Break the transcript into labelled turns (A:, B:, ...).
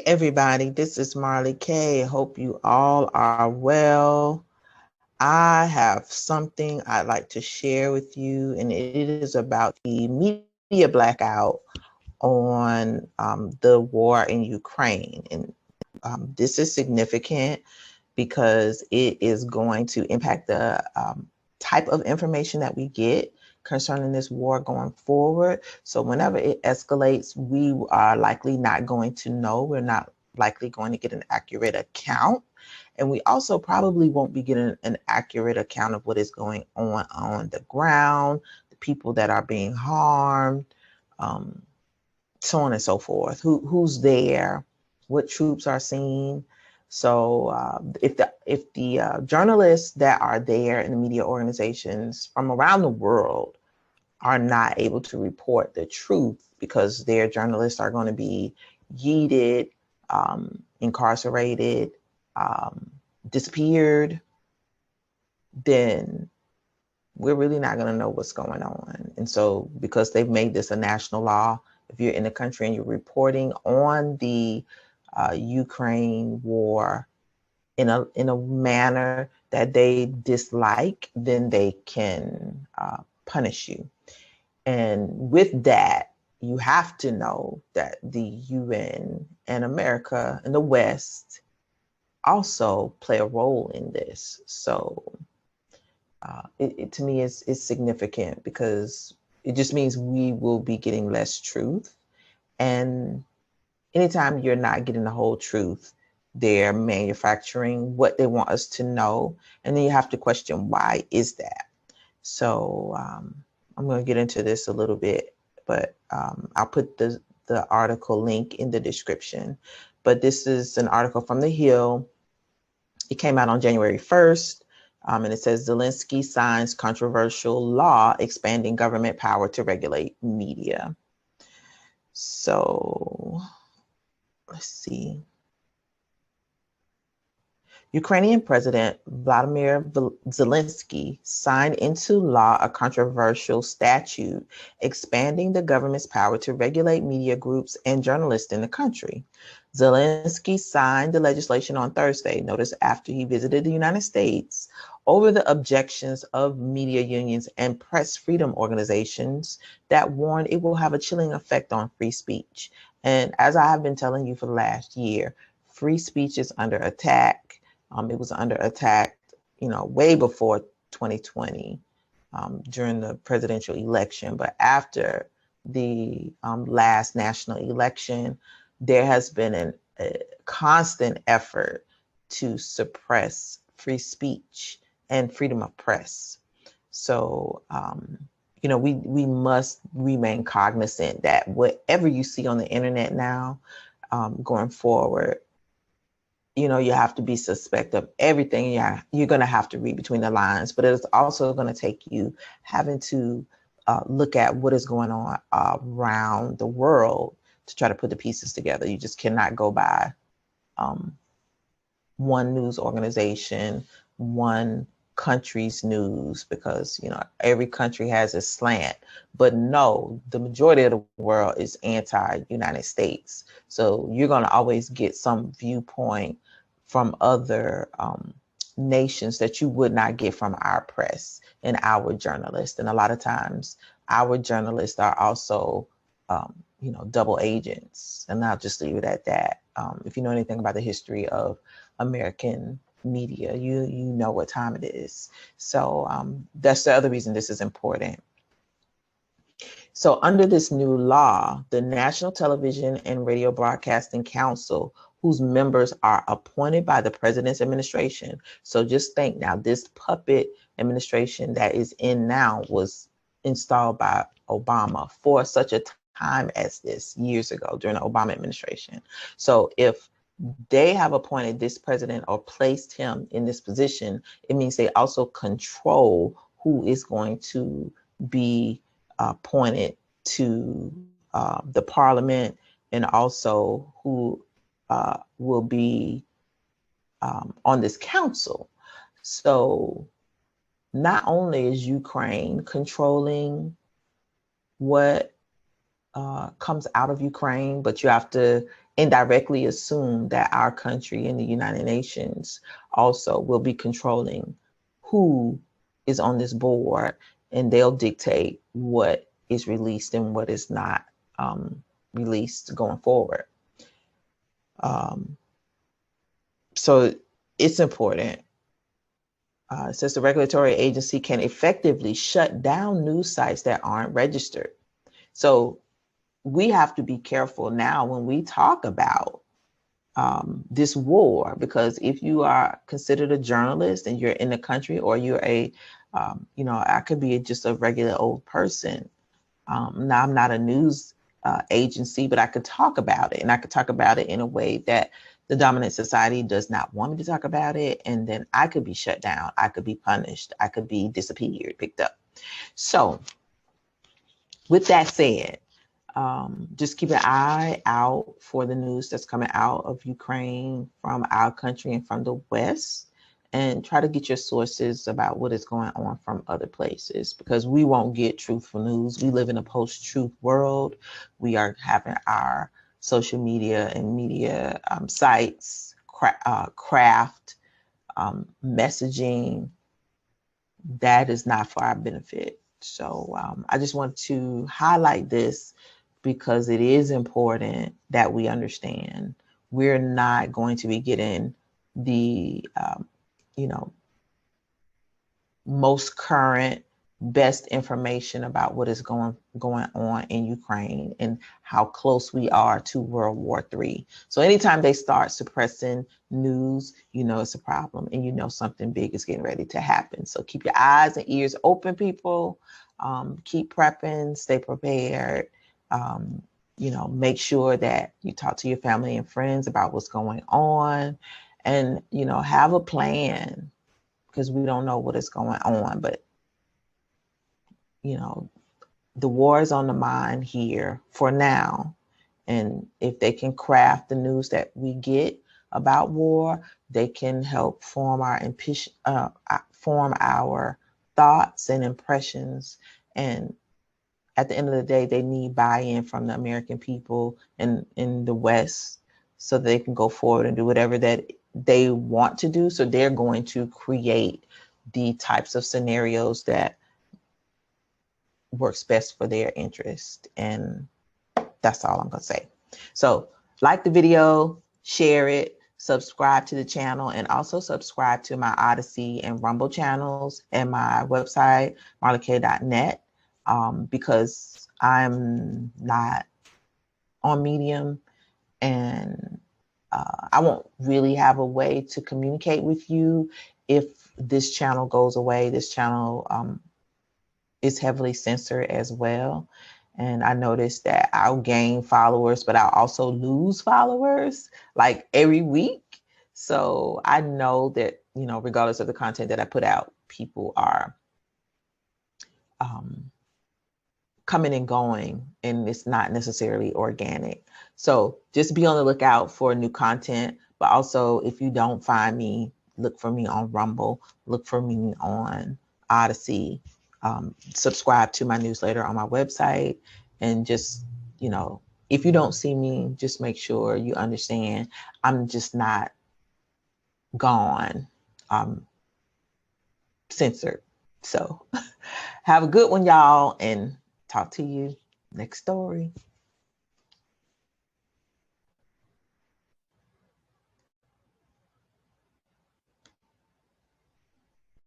A: everybody, this is Marley K. Hope you all are well. I have something I'd like to share with you, and it is about the media blackout on the war in Ukraine. And this is significant because it is going to impact the type of information that we get concerning this war going forward. So whenever it escalates, we are likely not going to know. We're not likely going to get an accurate account. And we also probably won't be getting an accurate account of what is going on the ground, the people that are being harmed, um, so on and so forth. Who's there? What troops are seen? So if the journalists that are there in the media organizations from around the world are not able to report the truth because their journalists are going to be yeeted, incarcerated, um, disappeared, then we're really not going to know what's going on. And so because they've made this a national law, if you're in the country and you're reporting on the Ukraine war in a manner that they dislike, then they can punish you. And with that, you have to know that the UN and America and the West also play a role in this. So it to me is significant because it just means we will be getting less truth. And anytime you're not getting the whole truth, they're manufacturing what they want us to know. And then you have to question, why is that? So I'm going to get into this a little bit, but I'll put the article link in the description. But this is an article from The Hill. It came out on January 1st. And it says Zelensky signs controversial law expanding government power to regulate media. So let's see. Ukrainian President Vladimir Zelensky signed into law a controversial statute expanding the government's power to regulate media groups and journalists in the country. Zelensky signed the legislation on Thursday, notice after he visited the United States, over the objections of media unions and press freedom organizations that warned it will have a chilling effect on free speech. And as I have been telling you for the last year, free speech is under attack. It was under attack, way before 2020 during the presidential election. But after the last national election, there has been a constant effort to suppress free speech and freedom of press. So, we must remain cognizant that whatever you see on the internet now, going forward, you have to be suspect of everything. Yeah, you're going to have to read between the lines, but it's also going to take you having to look at what is going on around the world to try to put the pieces together. You just cannot go by one news organization, one country's news, because every country has a slant. But no, the majority of the world is anti-United States. So you're going to always get some viewpoint from other nations that you would not get from our press and our journalists. And a lot of times our journalists are also double agents. And I'll just leave it at that. If you know anything about the history of American media, you know what time it is. So that's the other reason this is important. So under this new law, the National Television and Radio Broadcasting Council, whose members are appointed by the president's administration. So just think now, this puppet administration that is in now was installed by Obama for such a time as this years ago during the Obama administration. So if they have appointed this president or placed him in this position, it means they also control who is going to be appointed to the parliament, and also who will be on this council. So not only is Ukraine controlling what comes out of Ukraine, but you have to indirectly assume that our country and the United Nations also will be controlling who is on this board, and they'll dictate what is released and what is not released going forward. So it's important. It says the regulatory agency can effectively shut down news sites that aren't registered. So we have to be careful now when we talk about this war, because if you are considered a journalist and you're in the country, or you're a, I could be just a regular old person. Now I'm not a news agency, but I could talk about it, and I could talk about it in a way that the dominant society does not want me to talk about it. And then I could be shut down. I could be punished. I could be disappeared, picked up. So with that said, just keep an eye out for the news that's coming out of Ukraine from our country and from the West, and try to get your sources about what is going on from other places, because we won't get truthful news. We live in a post-truth world. We are having our social media and media sites craft messaging that is not for our benefit. So I just want to highlight this, because it is important that we understand we're not going to be getting the most current, best information about what is going on in Ukraine and how close we are to World War III. So anytime they start suppressing news, it's a problem, and something big is getting ready to happen. So keep your eyes and ears open, people. Keep prepping, stay prepared. Make sure that you talk to your family and friends about what's going on, and, have a plan, because we don't know what is going on. But, the war is on the mind here for now. And if they can craft the news that we get about war, they can help form our thoughts and impressions. And at the end of the day, they need buy-in from the American people and in the West, so they can go forward and do whatever that they want to do. So they're going to create the types of scenarios that works best for their interest. And that's all I'm going to say. So like the video, share it, subscribe to the channel, and also subscribe to my Odyssey and Rumble channels and my website, marleyk.net, because I'm not on Medium, and I won't really have a way to communicate with you if this channel goes away. This channel is heavily censored as well. And I noticed that I'll gain followers, but I'll also lose followers like every week. So I know that, regardless of the content that I put out, people are coming and going, and it's not necessarily organic. So just be on the lookout for new content. But also, if you don't find me, look for me on Rumble, look for me on Odyssey. Subscribe to my newsletter on my website, and just, if you don't see me, just make sure you understand I'm just not gone, censored. So have a good one, y'all, and talk to you next story.